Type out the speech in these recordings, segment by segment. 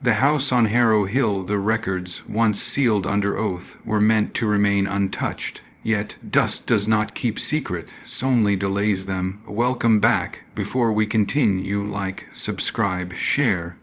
The house on Harrow Hill, the records, once sealed under oath, were meant to remain untouched. Yet dust does not keep secrets, only delays them. Welcome back. Before we continue, like, subscribe, share.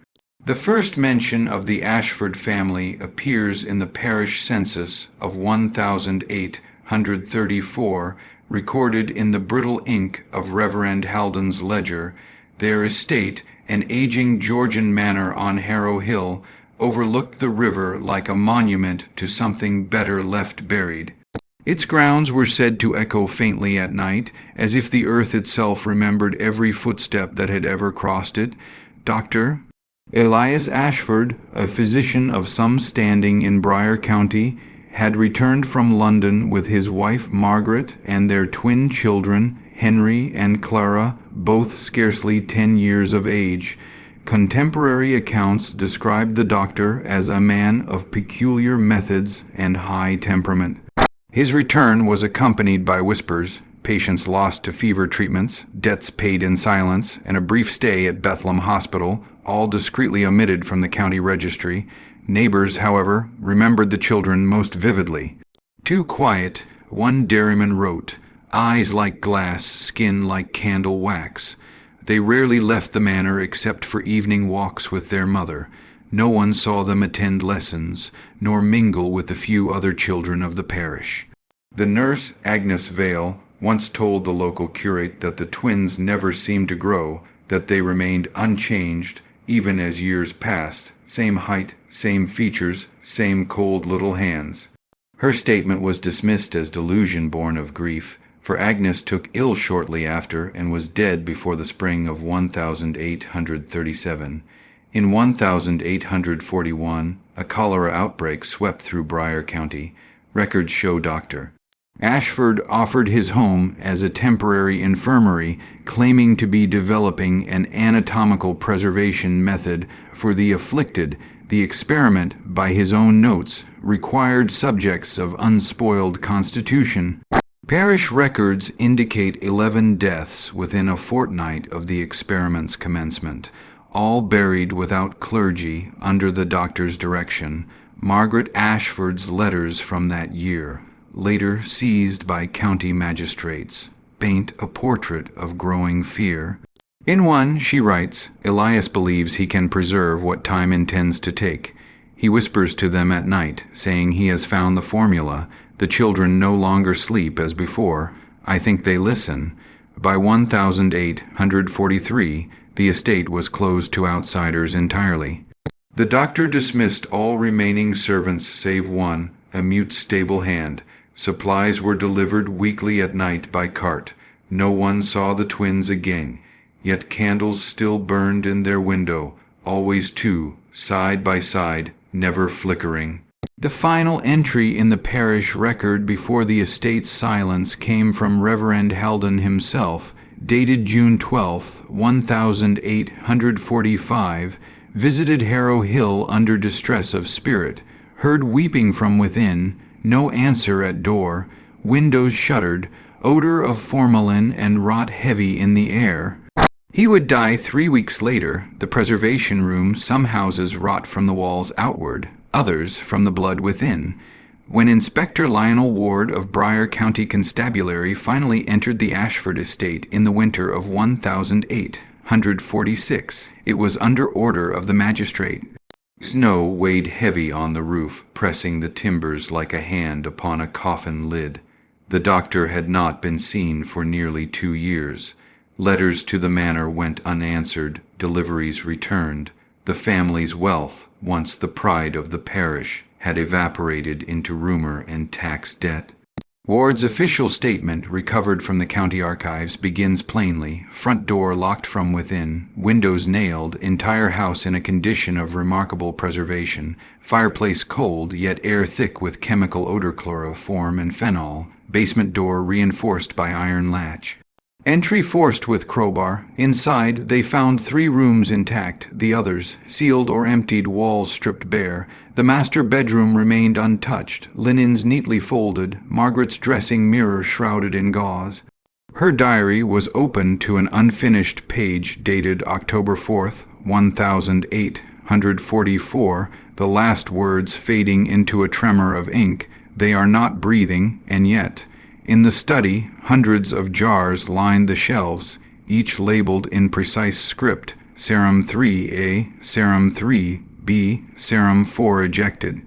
The first mention of the Ashford family appears in the parish census of 1834, recorded in the brittle ink of Reverend Halden's ledger. Their estate, an aging Georgian manor on Harrow Hill, overlooked the river like a monument to something better left buried. Its grounds were said to echo faintly at night, as if the earth itself remembered every footstep that had ever crossed it. Dr. Elias Ashford, a physician of some standing in Briar County, had returned from London with his wife Margaret and their twin children, Henry and Clara, both scarcely 10 years of age. Contemporary accounts described the doctor as a man of peculiar methods and high temperament. His return was accompanied by whispers, patients lost to fever treatments, debts paid in silence, and a brief stay at Bethlehem Hospital, all discreetly omitted from the county registry. Neighbors, however, remembered the children most vividly. "Too quiet," one dairyman wrote, "eyes like glass, skin like candle wax." They rarely left the manor except for evening walks with their mother. No one saw them attend lessons, nor mingle with the few other children of the parish. The nurse, Agnes Vale, once told the local curate that the twins never seemed to grow, that they remained unchanged, even as years passed, same height, same features, same cold little hands. Her statement was dismissed as delusion born of grief, for Agnes took ill shortly after and was dead before the spring of 1837. In 1841, a cholera outbreak swept through Briar County. Records show Dr. Ashford offered his home as a temporary infirmary, claiming to be developing an anatomical preservation method for the afflicted. The experiment, by his own notes, required subjects of unspoiled constitution. Parish records indicate 11 deaths within a fortnight of the experiment's commencement, all buried without clergy under the doctor's direction. Margaret Ashford's letters from that year, later seized by county magistrates, paint a portrait of growing fear. In one, she writes, Elias believes he can preserve what time intends to take. He whispers to them at night, saying he has found the formula. The children no longer sleep as before. I think they listen. By 1843, the estate was closed to outsiders entirely. The doctor dismissed all remaining servants save one, a mute stable hand. Supplies were delivered weekly at night by cart. No one saw the twins again, yet candles still burned in their window, always two, side by side, never flickering. The final entry in the parish record before the estate's silence came from Reverend Halden himself, dated June 12, 1845, visited Harrow Hill under distress of spirit, heard weeping from within, no answer at door, windows shuttered, odor of formalin and rot heavy in the air. He would die 3 weeks later. The preservation room, some houses rot from the walls outward, others from the blood within. When Inspector Lionel Ward of Briar County Constabulary finally entered the Ashford estate in the winter of 1846, it was under order of the magistrate. Snow weighed heavy on the roof, pressing the timbers like a hand upon a coffin lid. The doctor had not been seen for nearly 2 years. Letters to the manor went unanswered, deliveries returned. The family's wealth, once the pride of the parish, had evaporated into rumor and tax debt. Ward's official statement, recovered from the county archives, begins plainly: front door locked from within, windows nailed, entire house in a condition of remarkable preservation, fireplace cold, yet air thick with chemical odor chloroform and phenol, basement door reinforced by iron latch. Entry forced with crowbar. Inside, they found 3 rooms intact, the others, sealed or emptied, walls stripped bare. The master bedroom remained untouched, linens neatly folded, Margaret's dressing mirror shrouded in gauze. Her diary was open to an unfinished page dated October 4th, 1848. 144, the last words fading into a tremor of ink. They are not breathing, and yet. In the study, hundreds of jars lined the shelves, each labeled in precise script: Serum 3A, Serum 3B, Serum 4 ejected.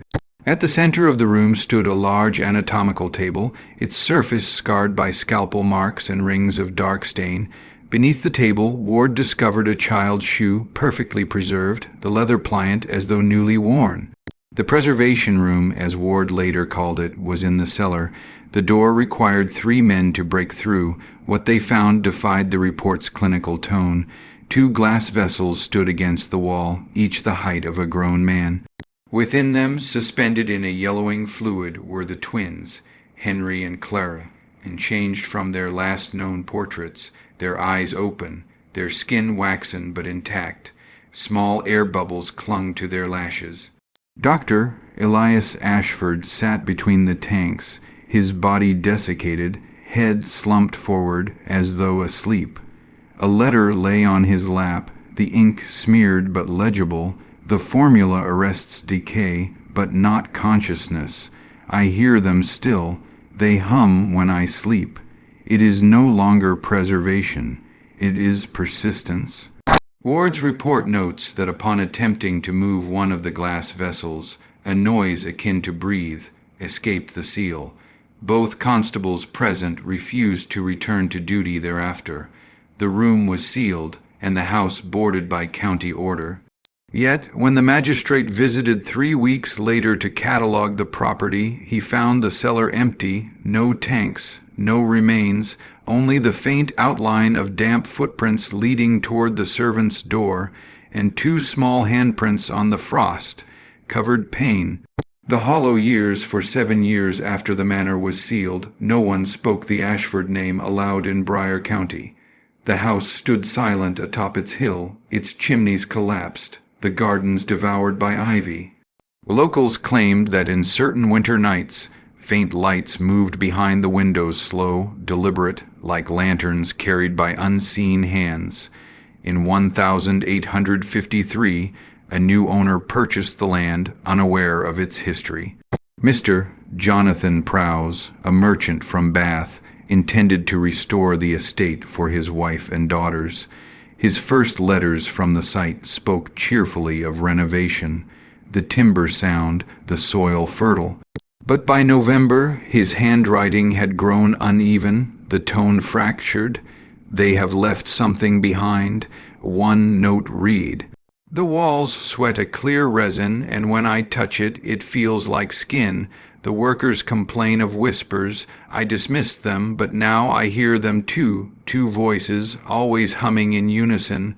At the center of the room stood a large anatomical table, its surface scarred by scalpel marks and rings of dark stain. Beneath the table, Ward discovered a child's shoe, perfectly preserved, the leather pliant as though newly worn. The preservation room, as Ward later called it, was in the cellar. The door required 3 men to break through. What they found defied the report's clinical tone. 2 glass vessels stood against the wall, each the height of a grown man. Within them, suspended in a yellowing fluid, were the twins, Henry and Clara, and changed from their last known portraits, their eyes open, their skin waxen but intact. Small air bubbles clung to their lashes. Dr. Elias Ashford sat between the tanks, his body desiccated, head slumped forward as though asleep. A letter lay on his lap, the ink smeared but legible. The formula arrests decay, but not consciousness. I hear them still. They hum when I sleep. It is no longer preservation. It is persistence. Ward's report notes that upon attempting to move one of the glass vessels, a noise akin to breathe escaped the seal. Both constables present refused to return to duty thereafter. The room was sealed, and the house boarded by county order. Yet, when the magistrate visited 3 weeks later to catalogue the property, he found the cellar empty, no tanks, no remains, only the faint outline of damp footprints leading toward the servant's door, and 2 small handprints on the frost-covered pane. The hollow years for 7 years after the manor was sealed, no one spoke the Ashford name aloud in Bryan County. The house stood silent atop its hill, its chimneys collapsed, the gardens devoured by ivy. Locals claimed that in certain winter nights, faint lights moved behind the windows, slow, deliberate, like lanterns carried by unseen hands. In 1853, a new owner purchased the land, unaware of its history. Mr. Jonathan Prowse, a merchant from Bath, intended to restore the estate for his wife and daughters. His first letters from the site spoke cheerfully of renovation, the timber sound, the soil fertile. But by November, his handwriting had grown uneven, the tone fractured. They have left something behind. One note read: "The walls sweat a clear resin, and when I touch it, it feels like skin. The workers complain of whispers. I dismissed them, but now I hear them too, 2 voices, always humming in unison.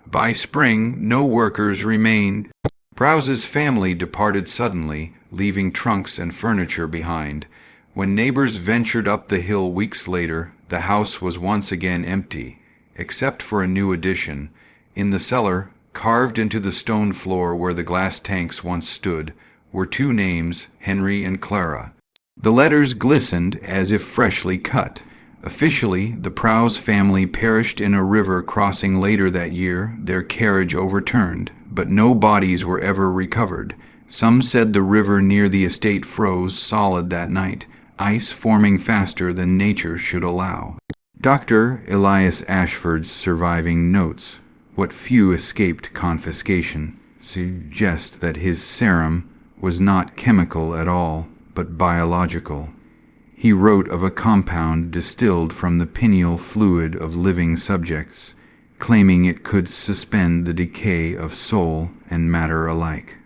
By spring, no workers remained." Prowse's family departed suddenly, leaving trunks and furniture behind. When neighbors ventured up the hill weeks later, the house was once again empty, except for a new addition. In the cellar, carved into the stone floor where the glass tanks once stood, were 2 names, Henry and Clara. The letters glistened as if freshly cut. Officially, the Prowse family perished in a river crossing later that year, their carriage overturned, but no bodies were ever recovered. Some said the river near the estate froze solid that night, ice forming faster than nature should allow. Dr. Elias Ashford's surviving notes, what few escaped confiscation, suggest that his serum was not chemical at all, but biological. He wrote of a compound distilled from the pineal fluid of living subjects, claiming it could suspend the decay of soul and matter alike.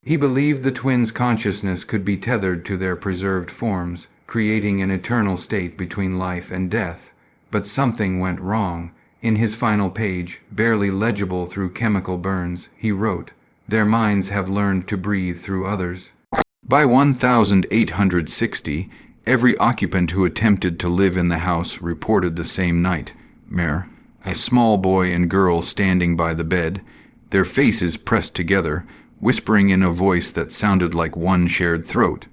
He believed the twins' consciousness could be tethered to their preserved forms, creating an eternal state between life and death. But something went wrong. In his final page, barely legible through chemical burns, he wrote, "Their minds have learned to breathe through others." By 1860, every occupant who attempted to live in the house reported the same night. Mare, a small boy and girl standing by the bed, their faces pressed together, whispering in a voice that sounded like one shared throat.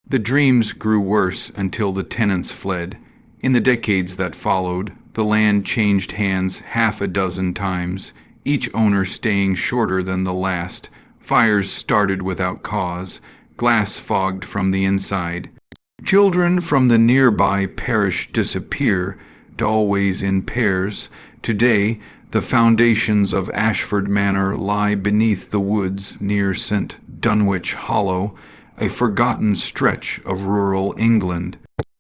The dreams grew worse until the tenants fled. In the decades that followed, the land changed hands 6 times, each owner staying shorter than the last. Fires started without cause, glass fogged from the inside. Children from the nearby parish disappear, always in pairs. Today, the foundations of Ashford Manor lie beneath the woods near St. Dunwich Hollow, a forgotten stretch of rural England.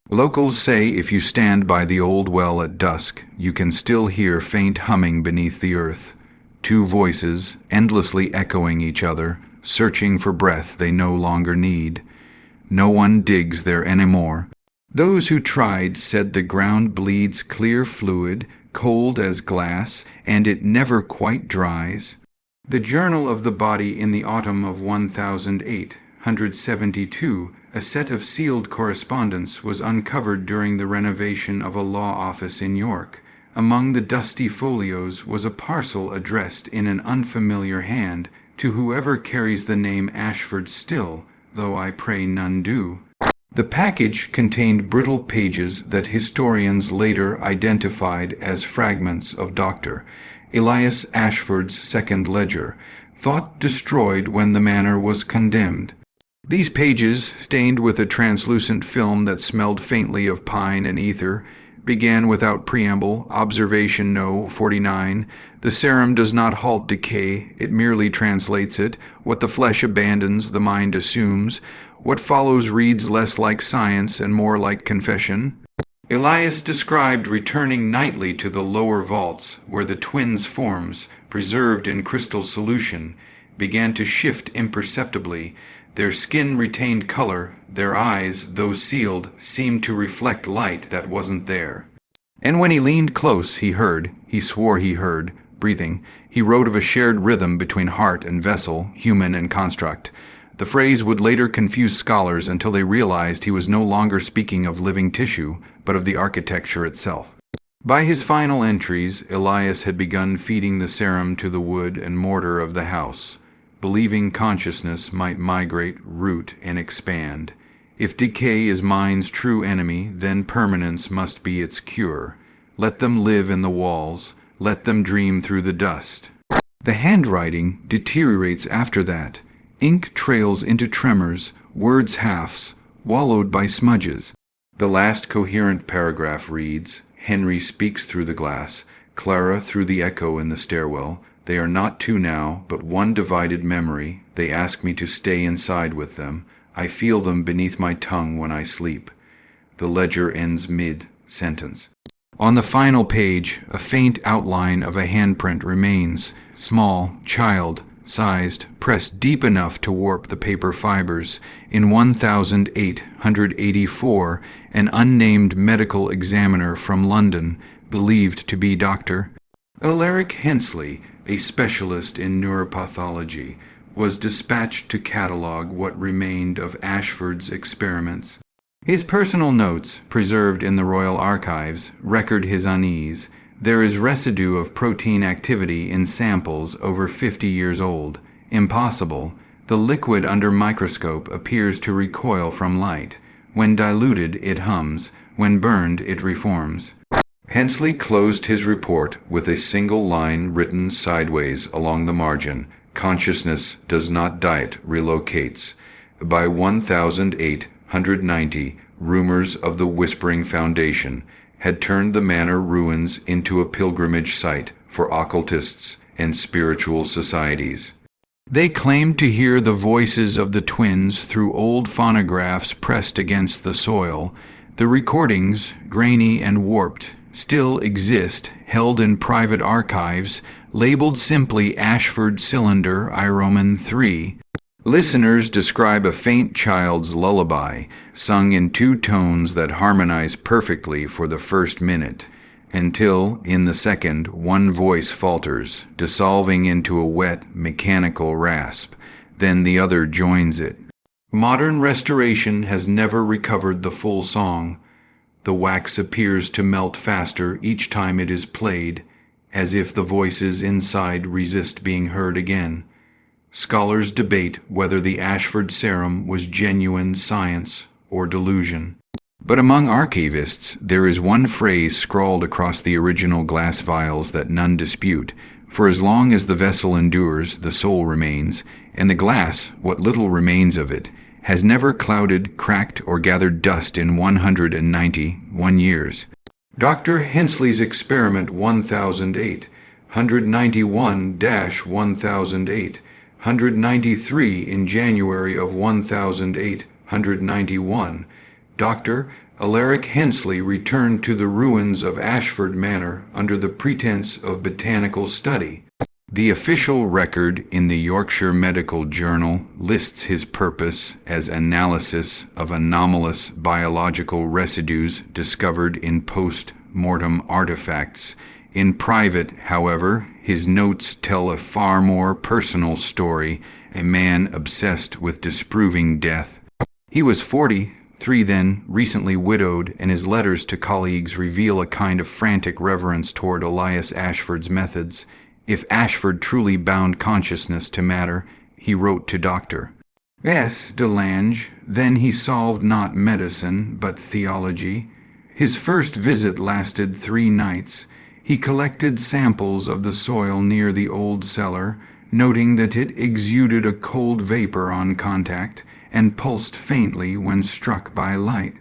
Locals say if you stand by the old well at dusk, you can still hear faint humming beneath the earth. Two voices, endlessly echoing each other, searching for breath they no longer need. No one digs there anymore. Those who tried said the ground bleeds clear fluid, cold as glass, and it never quite dries. The journal of the body in the autumn of 1872, a set of sealed correspondence, was uncovered during the renovation of a law office in York. Among the dusty folios was a parcel addressed in an unfamiliar hand to whoever carries the name Ashford still, though I pray none do. The package contained brittle pages that historians later identified as fragments of Dr. Elias Ashford's second ledger, thought destroyed when the manor was condemned. These pages, stained with a translucent film that smelled faintly of pine and ether, began without preamble. Observation No. 49. The serum does not halt decay, it merely translates it. What the flesh abandons, the mind assumes. What follows reads less like science and more like confession. Elias described returning nightly to the lower vaults, where the twins' forms, preserved in crystal solution, began to shift imperceptibly. Their skin retained color, their eyes, though sealed, seemed to reflect light that wasn't there. And when he leaned close, he swore he heard, breathing. He wrote of a shared rhythm between heart and vessel, human and construct. The phrase would later confuse scholars until they realized he was no longer speaking of living tissue, but of the architecture itself. By his final entries, Elias had begun feeding the serum to the wood and mortar of the house, believing consciousness might migrate, root, and expand. If decay is mind's true enemy, then permanence must be its cure. Let them live in the walls, let them dream through the dust. The handwriting deteriorates after that. Ink trails into tremors, words halves, wallowed by smudges. The last coherent paragraph reads, Henry speaks through the glass, Clara through the echo in the stairwell. They are not two now, but one divided memory. They ask me to stay inside with them. I feel them beneath my tongue when I sleep. The ledger ends mid-sentence. On the final page, a faint outline of a handprint remains, small, child-sized, pressed deep enough to warp the paper fibers. In 1884, an unnamed medical examiner from London, believed to be Dr. Alaric Hensley, a specialist in neuropathology, was dispatched to catalogue what remained of Ashford's experiments. His personal notes, preserved in the Royal Archives, record his unease. There is residue of protein activity in samples over 50 years old. Impossible. The liquid under microscope appears to recoil from light. When diluted, it hums. When burned, it reforms. Hensley closed his report with a single line written sideways along the margin. Consciousness does not diet, relocates. By 1890, rumors of the Whispering Foundation had turned the manor ruins into a pilgrimage site for occultists and spiritual societies. They claimed to hear the voices of the twins through old phonographs pressed against the soil. The recordings, grainy and warped, still exist, held in private archives, labeled simply Ashford Cylinder I Roman III. Listeners describe a faint child's lullaby, sung in two tones that harmonize perfectly for the first minute, until, in the second, one voice falters, dissolving into a wet, mechanical rasp. Then the other joins it. Modern restoration has never recovered the full song. The wax appears to melt faster each time it is played, as if the voices inside resist being heard again. Scholars debate whether the Ashford serum was genuine science or delusion. But among archivists, there is one phrase scrawled across the original glass vials that none dispute. For as long as the vessel endures, the soul remains, and the glass, what little remains of it, has never clouded, cracked, or gathered dust in 191 years. Dr. Hensley's Experiment 1008, 191-1008, 193 in January of 1891. Dr. Alaric Hensley returned to the ruins of Ashford Manor under the pretense of botanical study. The official record in the Yorkshire Medical Journal lists his purpose as analysis of anomalous biological residues discovered in post-mortem artifacts. In private, however, his notes tell a far more personal story, a man obsessed with disproving death. He was 43 then, recently widowed, and his letters to colleagues reveal a kind of frantic reverence toward Elias Ashford's methods. If Ashford truly bound consciousness to matter, he wrote to Dr. S. Delange, then he solved not medicine, but theology. His first visit lasted 3 nights. He collected samples of the soil near the old cellar, noting that it exuded a cold vapor on contact and pulsed faintly when struck by light.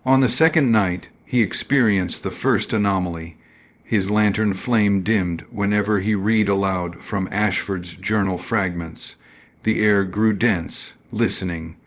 On the second night, he experienced the first anomaly. His lantern flame dimmed whenever he read aloud from Ashford's journal fragments. The air grew dense, listening.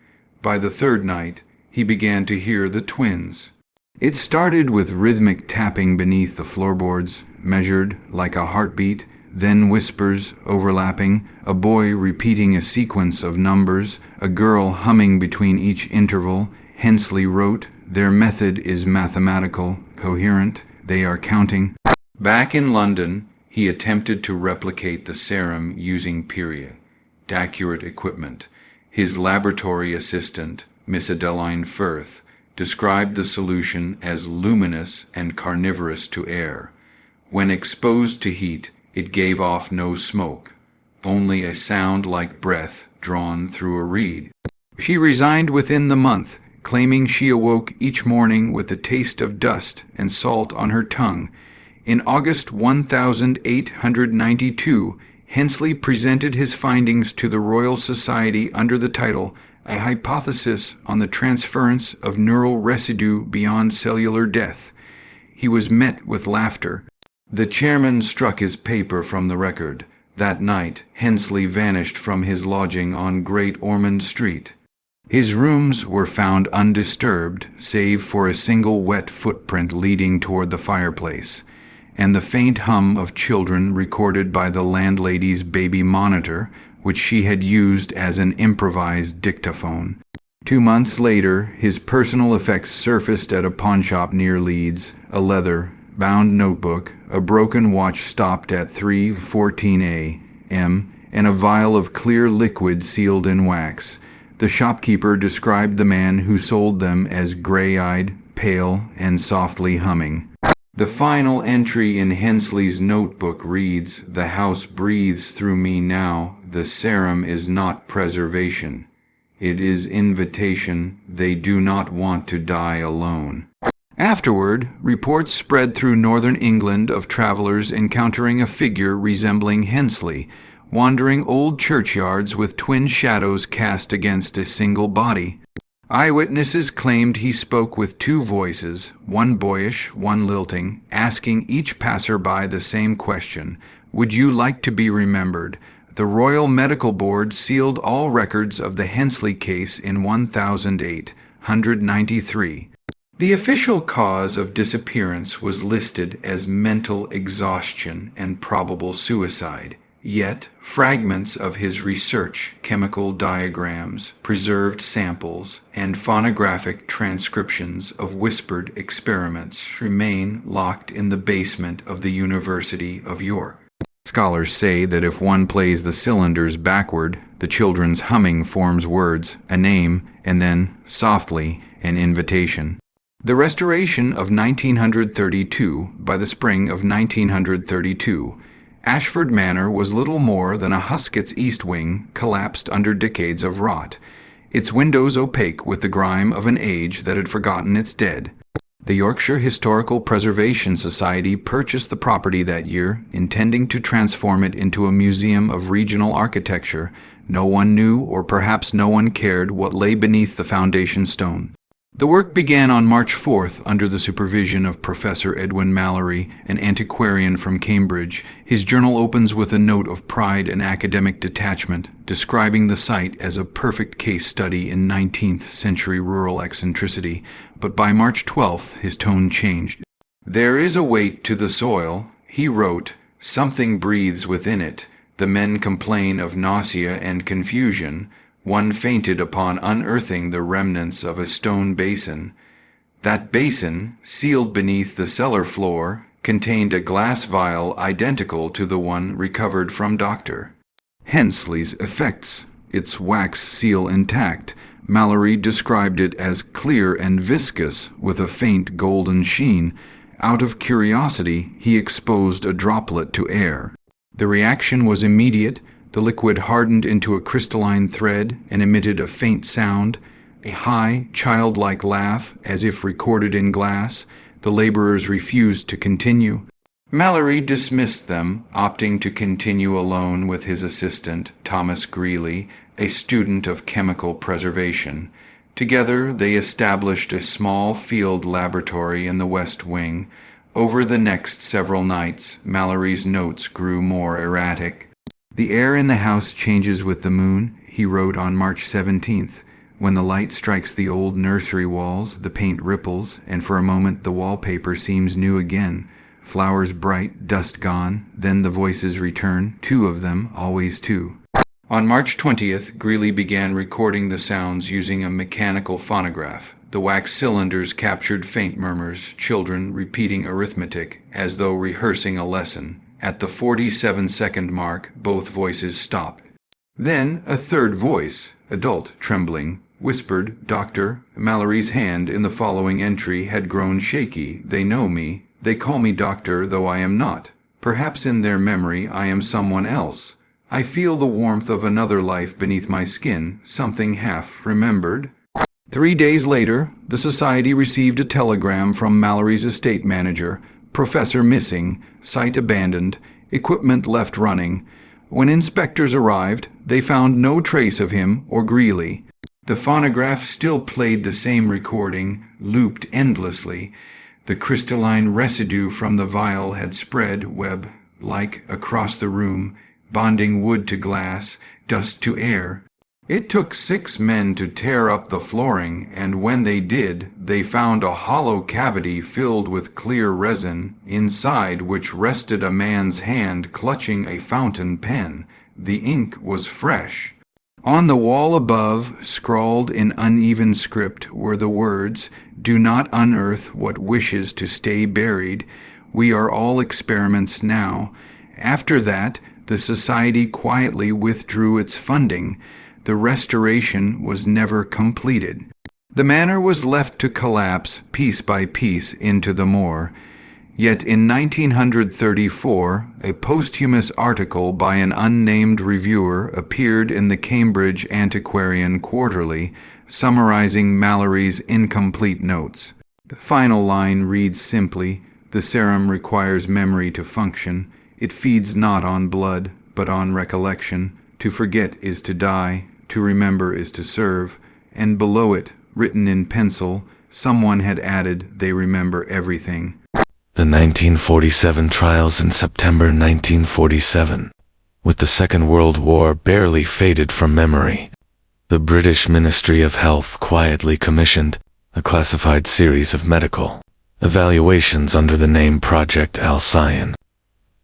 By the third night, he began to hear the twins. It started with rhythmic tapping beneath the floorboards, measured like a heartbeat, then whispers overlapping, a boy repeating a sequence of numbers, a girl humming between each interval. Hensley wrote, "Their method is mathematical, coherent, they are counting." Back in London, he attempted to replicate the serum using accurate equipment. His laboratory assistant, Miss Adeline Firth, described the solution as luminous and carnivorous to air. When exposed to heat, it gave off no smoke, only a sound like breath drawn through a reed. She resigned within the month, claiming she awoke each morning with a taste of dust and salt on her tongue. In August 1892, Hensley presented his findings to the Royal Society under the title "A Hypothesis on the Transference of Neural Residue Beyond Cellular Death." He was met with laughter. The chairman struck his paper from the record. That night, Hensley vanished from his lodging on Great Ormond Street. His rooms were found undisturbed, save for a single wet footprint leading toward the fireplace, and the faint hum of children recorded by the landlady's baby monitor, which she had used as an improvised dictaphone. 2 months later, his personal effects surfaced at a pawnshop near Leeds: a leather-bound notebook, a broken watch stopped at 3:14 a.m., and a vial of clear liquid sealed in wax. The shopkeeper described the man who sold them as gray-eyed, pale, and softly humming. The final entry in Hensley's notebook reads, "The house breathes through me now. The serum is not preservation. It is invitation. They do not want to die alone." Afterward, reports spread through northern England of travelers encountering a figure resembling Hensley, wandering old churchyards with twin shadows cast against a single body. Eyewitnesses claimed he spoke with 2 voices, one boyish, one lilting, asking each passerby the same question: "Would you like to be remembered?" The Royal Medical Board sealed all records of the Hensley case in 193. The official cause of disappearance was listed as mental exhaustion and probable suicide. Yet, fragments of his research, chemical diagrams, preserved samples, and phonographic transcriptions of whispered experiments remain locked in the basement of the University of York. Scholars say that if one plays the cylinders backward, the children's humming forms words, a name, and then, softly, an invitation. The restoration of 1932, by the spring of 1932, Ashford Manor was little more than a Husket's east wing collapsed under decades of rot, its windows opaque with the grime of an age that had forgotten its dead. The Yorkshire Historical Preservation Society purchased the property that year, intending to transform it into a museum of regional architecture. No one knew, or perhaps no one cared, what lay beneath the foundation stone. The work began on March 4th under the supervision of Professor Edwin Mallory, an antiquarian from Cambridge. His journal opens with a note of pride and academic detachment, describing the site as a perfect case study in 19th century rural eccentricity. But by March 12th, his tone changed. "There is a weight to the soil," he wrote. "Something breathes within it. The men complain of nausea and confusion. One fainted upon unearthing the remnants of a stone basin. That basin, sealed beneath the cellar floor, contained a glass vial identical to the one recovered from Dr. Hensley's effects, its wax seal intact. Mallory described it as clear and viscous, with a faint golden sheen. Out of curiosity, he exposed a droplet to air. The reaction was immediate. The liquid hardened into a crystalline thread and emitted a faint sound, a high, childlike laugh, as if recorded in glass. The laborers refused to continue. Mallory dismissed them, opting to continue alone with his assistant, Thomas Greeley, a student of chemical preservation. Together they established a small field laboratory in the West Wing. Over the next several nights, Mallory's notes grew more erratic. "The air in the house changes with the moon," he wrote on March 17th. "When the light strikes the old nursery walls, the paint ripples, and for a moment the wallpaper seems new again. Flowers bright, dust gone, then the voices return, two of them, always two." On March 20th, Greeley began recording the sounds using a mechanical phonograph. The wax cylinders captured faint murmurs, children repeating arithmetic, as though rehearsing a lesson. At the 47-second mark, both voices stopped. Then a third voice, adult, trembling, whispered, "Doctor." Mallory's hand in the following entry had grown shaky. "They know me. They call me doctor, though I am not. Perhaps in their memory I am someone else. I feel the warmth of another life beneath my skin, something half remembered." 3 days later, the society received a telegram from Mallory's estate manager. "Professor missing, site abandoned, equipment left running." When inspectors arrived, they found no trace of him or Greeley. The phonograph still played the same recording, looped endlessly. The crystalline residue from the vial had spread, web-like, across the room, bonding wood to glass, dust to air. It took 6 men to tear up the flooring, and when they did, they found a hollow cavity filled with clear resin, inside which rested a man's hand clutching a fountain pen. The ink was fresh. On the wall above, scrawled in uneven script, were the words, "Do not unearth what wishes to stay buried. We are all experiments now." After that, the society quietly withdrew its funding. The restoration was never completed. The manor was left to collapse piece by piece into the moor. Yet in 1934, a posthumous article by an unnamed reviewer appeared in the Cambridge Antiquarian Quarterly, summarizing Mallory's incomplete notes. The final line reads simply, "The serum requires memory to function. It feeds not on blood, but on recollection. To forget is to die. To remember is to serve." And below it, written in pencil, someone had added, "They remember everything." The 1947 trials in September 1947. With the Second World War barely faded from memory, the British Ministry of Health quietly commissioned a classified series of medical evaluations under the name Project Alcyon.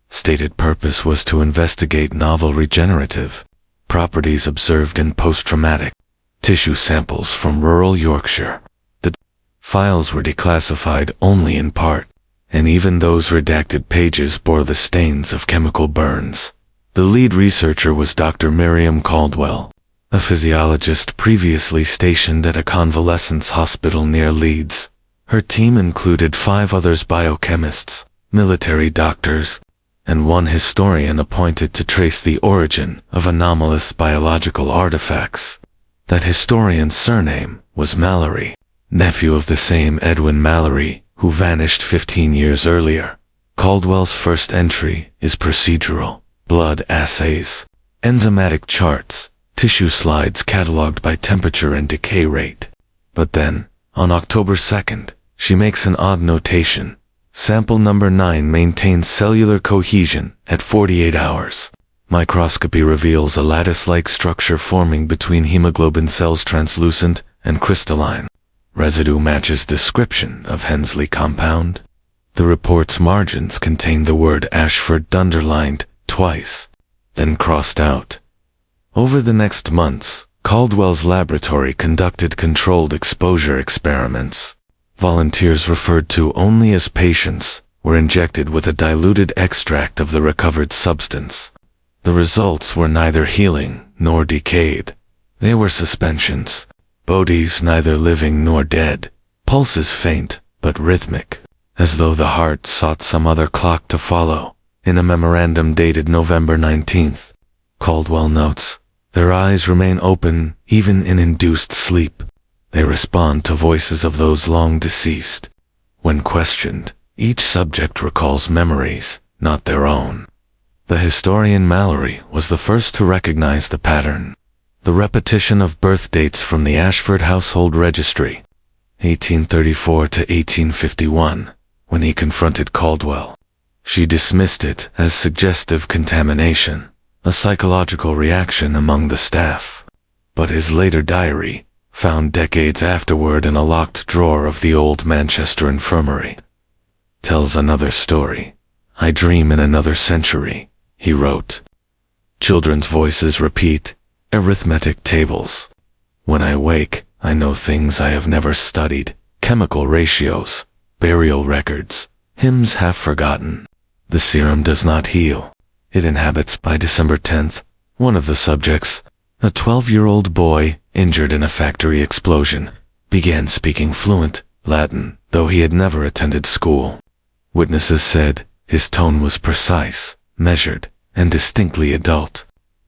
Stated purpose was to investigate novel regenerative properties observed in post-traumatic tissue samples from rural Yorkshire. The files were declassified only in part, and even those redacted pages bore the stains of chemical burns. The lead researcher was Dr. Miriam Caldwell, a physiologist previously stationed at a convalescence hospital near Leeds. Her team included 5 others: biochemists, military doctors, and 1 historian appointed to trace the origin of anomalous biological artifacts. That historian's surname was Mallory, nephew of the same Edwin Mallory, who vanished 15 years earlier. Caldwell's first entry is procedural: blood assays, enzymatic charts, tissue slides cataloged by temperature and decay rate. But then, on October 2nd, she makes an odd notation. Sample number 9 maintains cellular cohesion at 48 hours. Microscopy reveals a lattice-like structure forming between hemoglobin cells, translucent and crystalline. Residue matches description of Hensley compound. The report's margins contain the word Ashford underlined twice, then crossed out. Over the next months, Caldwell's laboratory conducted controlled exposure experiments. Volunteers, referred to only as patients, were injected with a diluted extract of the recovered substance. The results were neither healing nor decayed. They were suspensions, bodies neither living nor dead, pulses faint but rhythmic, as though the heart sought some other clock to follow. In a memorandum dated November 19th, Caldwell notes, "Their eyes remain open even in induced sleep. They respond to voices of those long deceased. When questioned, each subject recalls memories, not their own." The historian Mallory was the first to recognize the pattern. The repetition of birth dates from the Ashford Household Registry, 1834 to 1851, when he confronted Caldwell. She dismissed it as suggestive contamination, a psychological reaction among the staff. But his later diary, found decades afterward in a locked drawer of the old Manchester infirmary, tells another story. "I dream in another century," he wrote. "Children's voices repeat arithmetic tables. When I wake, I know things I have never studied, chemical ratios, burial records, hymns half forgotten. The serum does not heal. It inhabits." By December 10th, one of the subjects, a 12-year-old boy injured in a factory explosion, began speaking fluent Latin, though he had never attended school. Witnesses said his tone was precise, measured, and distinctly adult.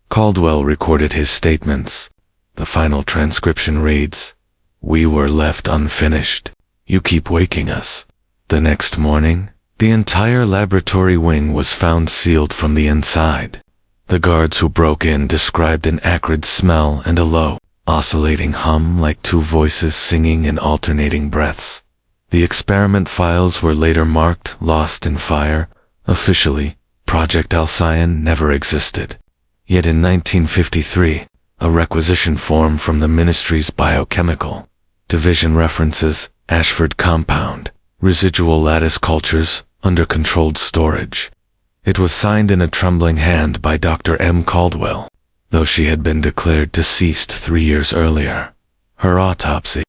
Caldwell recorded his statements. The final transcription reads, "We were left unfinished. You keep waking us." The next morning, the entire laboratory wing was found sealed from the inside. The guards who broke in described an acrid smell and a low, oscillating hum like two voices singing in alternating breaths. The experiment files were later marked lost in fire. Officially, Project Alcyon never existed. Yet in 1953, a requisition form from the ministry's biochemical division references Ashford compound, residual lattice cultures, under controlled storage. It was signed in a trembling hand by Dr. M. Caldwell, though she had been declared deceased 3 years earlier. Her autopsy,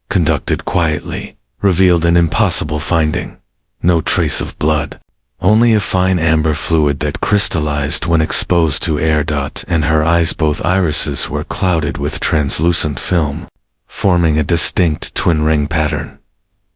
conducted quietly, revealed an impossible finding: no trace of blood, only a fine amber fluid that crystallized when exposed to air. And her eyes, both irises, were clouded with translucent film, forming a distinct twin ring pattern.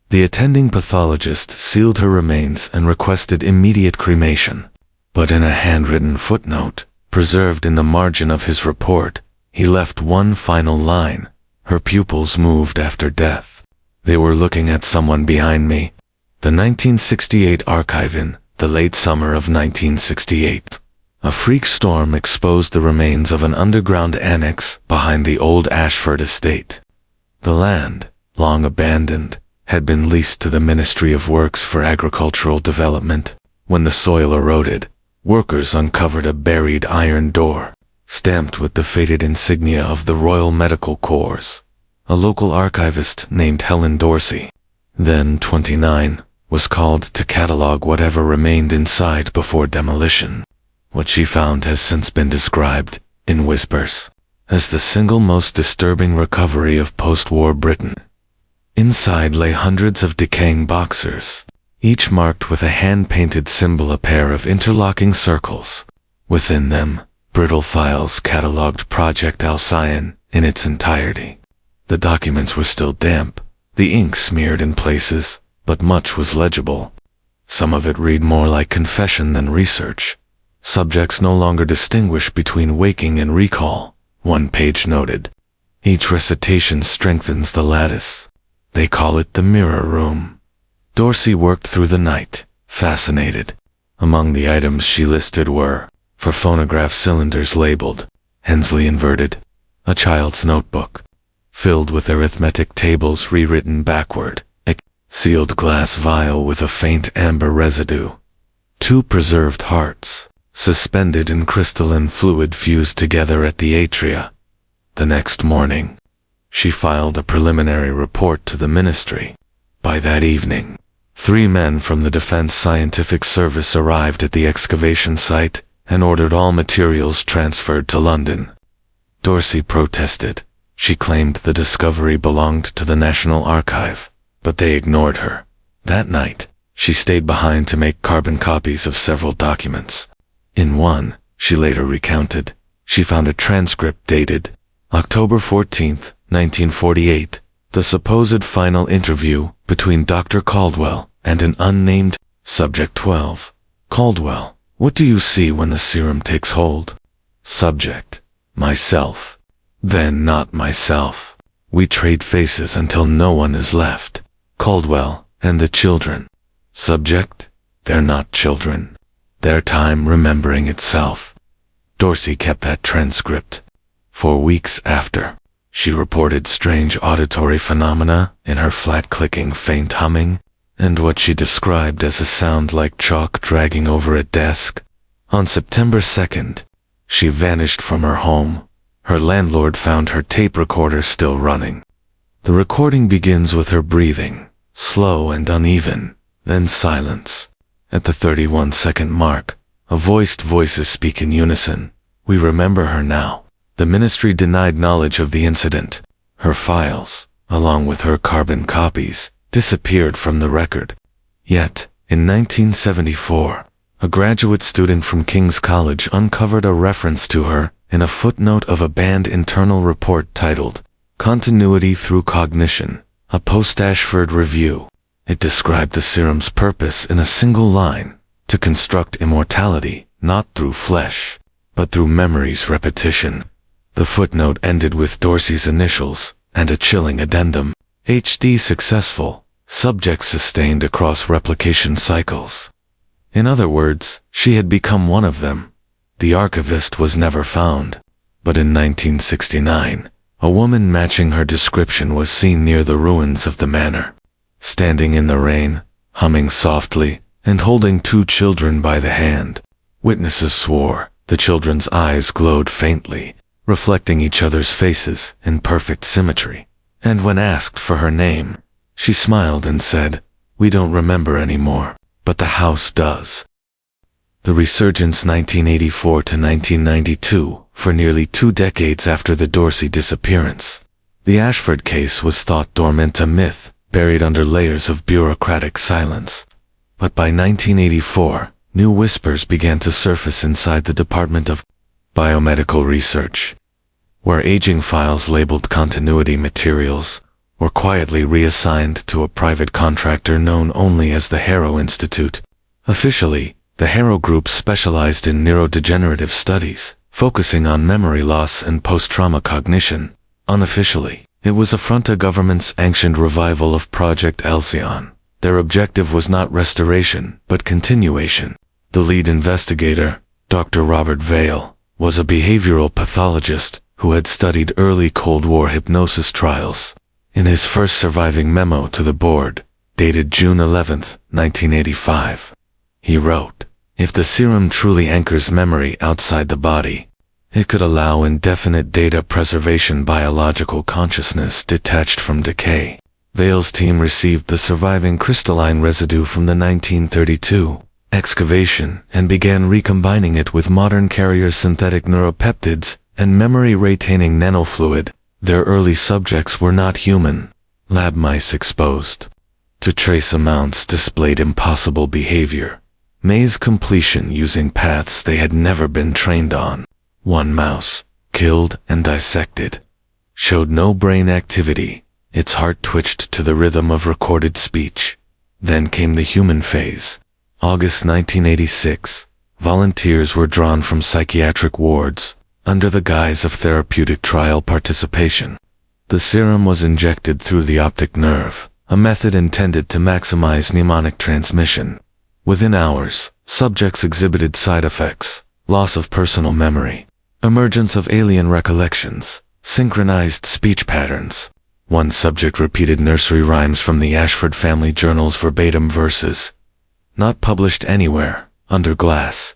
The attending pathologist sealed her remains and requested immediate cremation. But in a handwritten footnote, preserved in the margin of his report, he left one final line: "Her pupils moved after death. They were looking at someone behind me." The 1968 archive. In the late summer of 1968, a freak storm exposed the remains of an underground annex behind the old Ashford estate. The land, long abandoned, had been leased to the Ministry of Works for Agricultural Development. When the soil eroded, workers uncovered a buried iron door, stamped with the faded insignia of the Royal Medical Corps. A local archivist named Helen Dorsey, then 29, was called to catalog whatever remained inside before demolition. What she found has since been described, in whispers, as the single most disturbing recovery of post-war Britain. Inside lay hundreds of decaying boxers, each marked with a hand-painted symbol, a pair of interlocking circles. Within them, brittle files catalogued Project Alcyon in its entirety. The documents were still damp, the ink smeared in places, but much was legible. Some of it read more like confession than research. Subjects no longer distinguish between waking and recall. One page noted, "Each recitation strengthens the lattice. They call it the mirror room." Dorsey worked through the night, fascinated. Among the items she listed were, for phonograph cylinders labeled, Hensley inverted, a child's notebook, filled with arithmetic tables rewritten backward, a sealed glass vial with a faint amber residue, 2 preserved hearts, suspended in crystalline fluid fused together at the atria. The next morning, she filed a preliminary report to the ministry. By that evening, 3 men from the Defense Scientific Service arrived at the excavation site and ordered all materials transferred to London. Dorsey protested. She claimed the discovery belonged to the National Archive, but they ignored her. That night, she stayed behind to make carbon copies of several documents. In one, she later recounted, she found a transcript dated October 14, 1948, the supposed final interview between Dr. Caldwell and an unnamed Subject 12. Caldwell: what do you see when the serum takes hold? Subject: myself. Then not myself. We trade faces until no one is left. Caldwell: and the children. Subject: they're not children. Their time remembering itself. Dorsey kept that transcript. For weeks after, she reported strange auditory phenomena in her flat clicking faint humming, and what she described as a sound like chalk dragging over a desk. On September 2nd, she vanished from her home. Her landlord found her tape recorder still running. The recording begins with her breathing, slow and uneven, then silence. At the 31-second mark, voices speak in unison. We remember her now. The ministry denied knowledge of the incident. Her files, along with her carbon copies, disappeared from the record. Yet, in 1974, a graduate student from King's College uncovered a reference to her in a footnote of a banned internal report titled Continuity Through Cognition, a post-Ashford review. It described the serum's purpose in a single line: to construct immortality, not through flesh, but through memory's repetition. The footnote ended with Dorsey's initials and a chilling addendum: HD successful, subject sustained across replication cycles. In other words, she had become one of them. The archivist was never found, but in 1969, a woman matching her description was seen near the ruins of the manor, standing in the rain, humming softly, and holding 2 children by the hand. Witnesses swore the children's eyes glowed faintly, reflecting each other's faces in perfect symmetry. And when asked for her name, she smiled and said, "We don't remember anymore, but the house does." The resurgence 1984 to 1992, for nearly 2 decades after the Dorsey disappearance. The Ashford case was thought dormant, a myth, buried under layers of bureaucratic silence. But by 1984, new whispers began to surface inside the Department of Biomedical Research, where aging files labeled continuity materials were quietly reassigned to a private contractor known only as the Harrow Institute. Officially, the Harrow Group specialized in neurodegenerative studies, focusing on memory loss and post-trauma cognition. Unofficially, it was a front to government's ancient revival of Project Alcyon. Their objective was not restoration, but continuation. The lead investigator, Dr. Robert Vail, was a behavioral pathologist who had studied early Cold War hypnosis trials. In his first surviving memo to the board, dated June 11, 1985, he wrote, "If the serum truly anchors memory outside the body, it could allow indefinite data preservation, biological consciousness detached from decay." Vail's team received the surviving crystalline residue from the 1932 excavation and began recombining it with modern carrier synthetic neuropeptides and memory-retaining nanofluid. Their early subjects were not human, lab mice exposed to trace amounts displayed impossible behavior. Maze completion using paths they had never been trained on. One mouse, killed and dissected, showed no brain activity. Its heart twitched to the rhythm of recorded speech. Then came the human phase. August 1986, volunteers were drawn from psychiatric wards, under the guise of therapeutic trial participation. The serum was injected through the optic nerve, a method intended to maximize mnemonic transmission. Within hours, subjects exhibited side effects, loss of personal memory, emergence of alien recollections, synchronized speech patterns. One subject repeated nursery rhymes from the Ashford family journal's verbatim verses. Not published anywhere, under glass,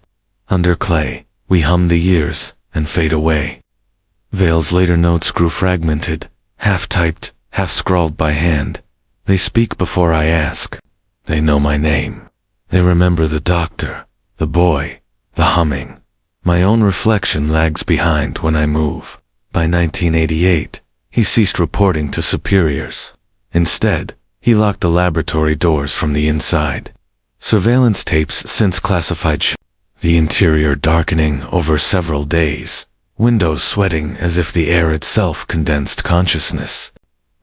under clay, we hum the years and fade away. Vale's later notes grew fragmented, half-typed, half-scrawled by hand. They speak before I ask. They know my name. They remember the doctor, the boy, the humming. My own reflection lags behind when I move. By 1988, he ceased reporting to superiors. Instead, he locked the laboratory doors from the inside. Surveillance tapes since classified the interior darkening over several days, windows sweating as if the air itself condensed consciousness.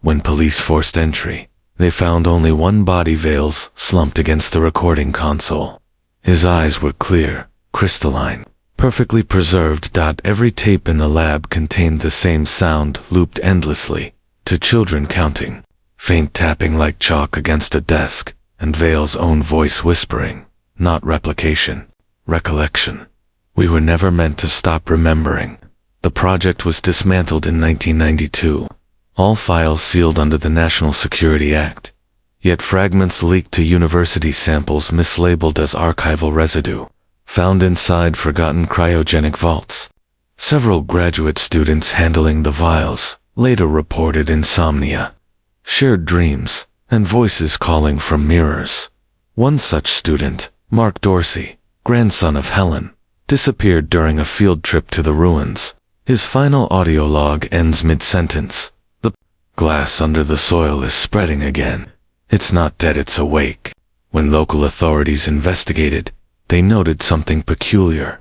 When police forced entry, they found only one body, Vale's, slumped against the recording console. His eyes were clear, crystalline, perfectly preserved. Every tape in the lab contained the same sound, looped endlessly, to children counting, faint tapping like chalk against a desk, and Vale's own voice whispering, not replication, recollection. We were never meant to stop remembering. The project was dismantled in 1992. All files sealed under the National Security Act. Yet fragments leaked to university samples mislabeled as archival residue, found inside forgotten cryogenic vaults. Several graduate students handling the vials later reported insomnia, shared dreams, and voices calling from mirrors. One such student, Mark Dorsey, grandson of Helen, disappeared during a field trip to the ruins. His final audio log ends mid-sentence. The glass under the soil is spreading again. It's not dead, it's awake. When local authorities investigated, they noted something peculiar.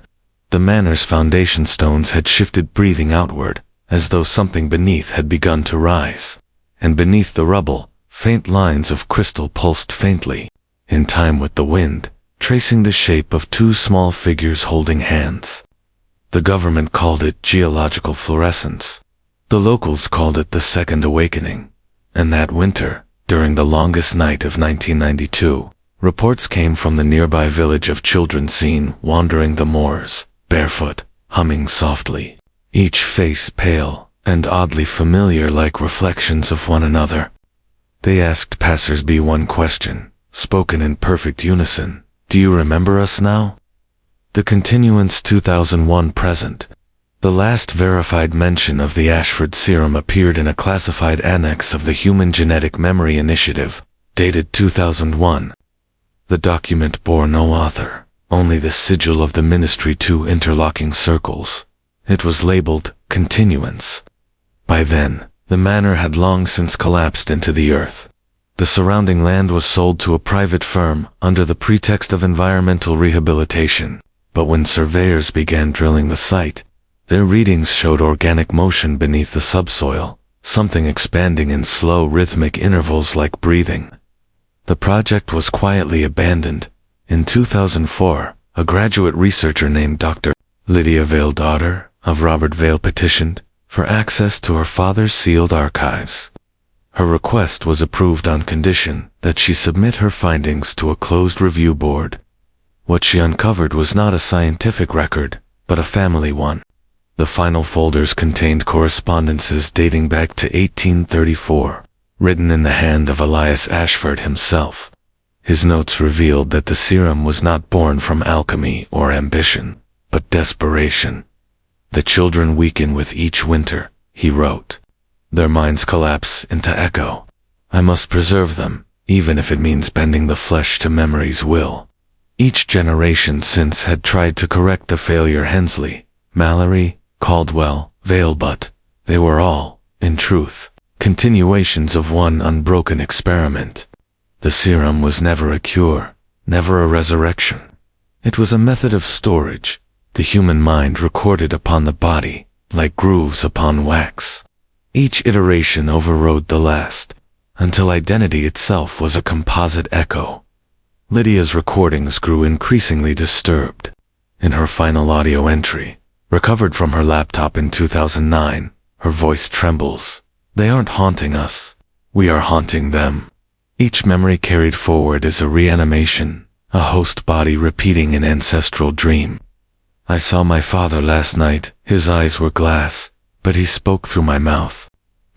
The manor's foundation stones had shifted, breathing outward, as though something beneath had begun to rise. And beneath the rubble, faint lines of crystal pulsed faintly, in time with the wind, tracing the shape of two small figures holding hands. The government called it geological fluorescence. The locals called it the Second Awakening. And that winter, during the longest night of 1992, reports came from the nearby village of children seen wandering the moors, barefoot, humming softly, each face pale and oddly familiar, like reflections of one another. They asked passers-by one question, spoken in perfect unison. Do you remember us now? The continuance 2001 present. The last verified mention of the Ashford serum appeared in a classified annex of the Human Genetic Memory Initiative, dated 2001. The document bore no author, only the sigil of the ministry, two interlocking circles. It was labeled Continuance. By then, the manor had long since collapsed into the earth. The surrounding land was sold to a private firm under the pretext of environmental rehabilitation. But when surveyors began drilling the site, their readings showed organic motion beneath the subsoil, something expanding in slow rhythmic intervals like breathing. The project was quietly abandoned. In 2004, a graduate researcher named Dr. Lydia Vale, daughter of Robert Vale, petitioned for access to her father's sealed archives. Her request was approved on condition that she submit her findings to a closed review board. What she uncovered was not a scientific record, but a family one. The final folders contained correspondences dating back to 1834, written in the hand of Elias Ashford himself. His notes revealed that the serum was not born from alchemy or ambition, but desperation. The children weaken with each winter, he wrote. Their minds collapse into echo. I must preserve them, even if it means bending the flesh to memory's will. Each generation since had tried to correct the failure. Hensley, Mallory, Caldwell, Vale, but they were all, in truth, continuations of one unbroken experiment. The serum was never a cure, never a resurrection. It was a method of storage, the human mind recorded upon the body, like grooves upon wax. Each iteration overrode the last, until identity itself was a composite echo. Lydia's recordings grew increasingly disturbed. In her final audio entry, recovered from her laptop in 2009, her voice trembles. They aren't haunting us. We are haunting them. Each memory carried forward is a reanimation, a host body repeating an ancestral dream. I saw my father last night. His eyes were glass, but he spoke through my mouth.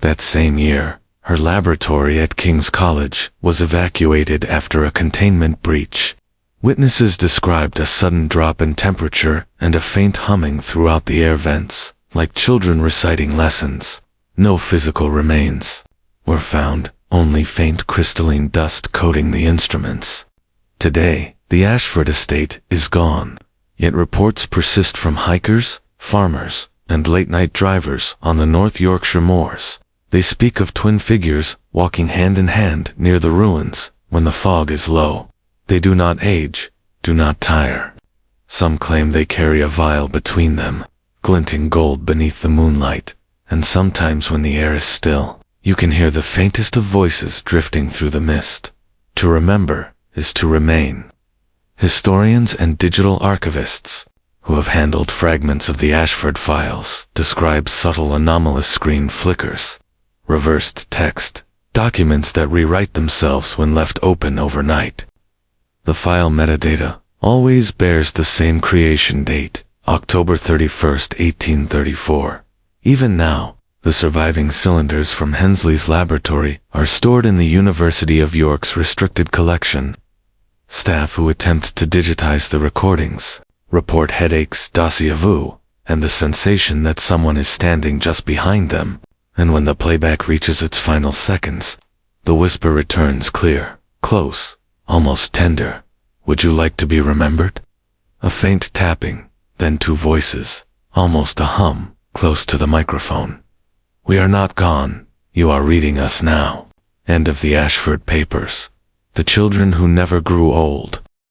That same year, her laboratory at King's College was evacuated after a containment breach. Witnesses described a sudden drop in temperature and a faint humming throughout the air vents, like children reciting lessons. No physical remains were found, only faint crystalline dust coating the instruments. Today, the Ashford estate is gone, yet reports persist from hikers, farmers, and late-night drivers on the North Yorkshire moors. They speak of twin figures walking hand in hand near the ruins when the fog is low. They do not age, do not tire. Some claim they carry a vial between them, glinting gold beneath the moonlight, and sometimes when the air is still, you can hear the faintest of voices drifting through the mist. To remember is to remain. Historians and digital archivists, who have handled fragments of the Ashford files, describe subtle anomalous screen flickers, reversed text, documents that rewrite themselves when left open overnight. The file metadata always bears the same creation date, October 31st, 1834. Even now, the surviving cylinders from Hensley's laboratory are stored in the University of York's restricted collection. Staff who attempt to digitize the recordings report headaches, déjà vu, and the sensation that someone is standing just behind them, and when the playback reaches its final seconds, the whisper returns clear, close, almost tender. Would you like to be remembered? A faint tapping, then two voices, almost a hum, close to the microphone. We are not gone, you are reading us now. End of the Ashford Papers. The children who never grew old.